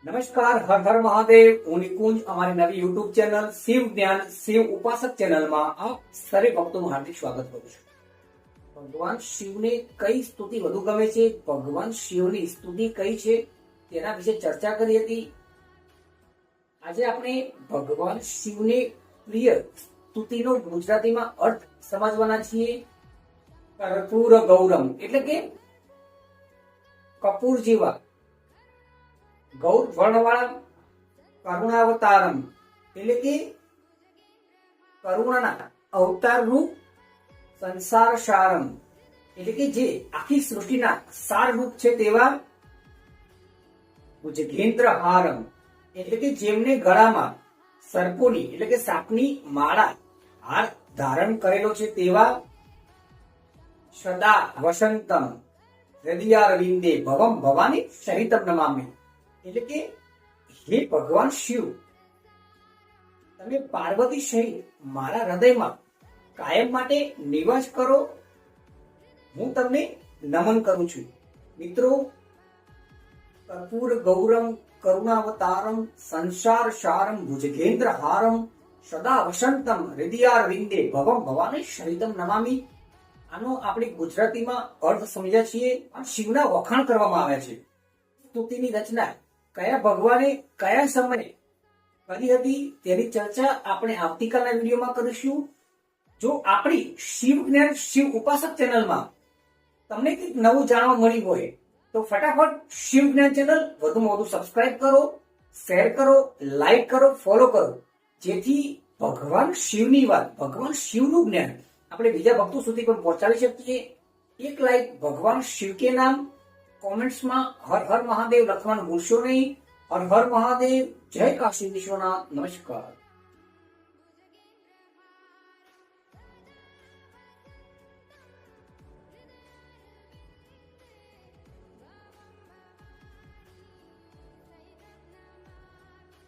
નમસ્કાર, હર હર મહાદેવ. હું નિકુંજ અમારી નવી યુટ્યુબ ચેનલ શિવ જ્ઞાન શિવ ઉપાસક ચેનલમાં આપ સર્વે ભક્તોનું હાર્દિક સ્વાગત કરું છું. ભગવાન શિવને કઈ સ્તુતિ વધુ ગમે છે, ભગવાન શિવની સ્તુતિ કઈ છે તેના વિશે ચર્ચા કરી હતી. આજે આપણે ભગવાન શિવને પ્રિય સ્તુતિનો ગુજરાતીમાં અર્થ સમજવાના છીએ. કર્પૂર ગૌરમ એટલે કે કપૂર જેવા ગૌર વર્ણવાળા કરુણાવતારમ એટલે કે કરુણાના અવતાર રૂપ, સંસાર સારમ એટલે કે જે આખી સૃષ્ટિના સાર રૂપ છે તેવા, ભુજગેન્દ્ર હારમ એટલે કે જેમને ગળામાં સર્પોની એટલે કે સાપની માળા હાર ધારણ કરેલો છે તેવા, સદા વસંતમ હૃદયારવિંદે ભવમ ભવાની સહિતમ નમામિ એટલે કે હે ભગવાન શિવ, તમે પાર્વતી સહિત મારા હૃદયમાં કાયમ માટે નિવાસ કરો, હું તમને નમન કરું છું. મિત્રો, કર્પૂર ગૌરમ કરુણાવતારમ સંસાર સારમ ભુજગેન્દ્ર હારમ સદા વસંતમ હૃદયારવિંદે ભવમ ભવાની સહિતમ નમામિ, આનો આપણે ગુજરાતીમાં અર્થ સમજ્યા છીએ. શિવના વખાણ કરવામાં આવ્યા છે. સ્તુતિની રચના કયા ભગવાને કયા સમયે કરી હતી તેની ચર્ચા આપણે આવતીકાલના વિડીયોમાં કરીશું. જો આપણી શિવ જ્ઞાન શિવ ઉપાસક ચેનલમાં તમને કંઈક નવું જાણવા મળ્યું હોય તો ફટાફટ શિવ જ્ઞાન ચેનલ વધુમાં વધુ સબસ્ક્રાઇબ કરો, શેર કરો, લાઈક કરો, ફોલો કરો, જેથી ભગવાન શિવની વાત, ભગવાન શિવનું જ્ઞાન આપણે બીજા ભક્તો સુધી પણ પહોંચાડી શકીએ. એક લાઈક ભગવાન શિવ કે નામ, કોમેન્ટ્સમાં હર હર મહાદેવ લખવાનું ભૂલશો નહીં. હર હર મહાદેવ. જય કાશી વિશ્વનાથ. નમસ્કાર.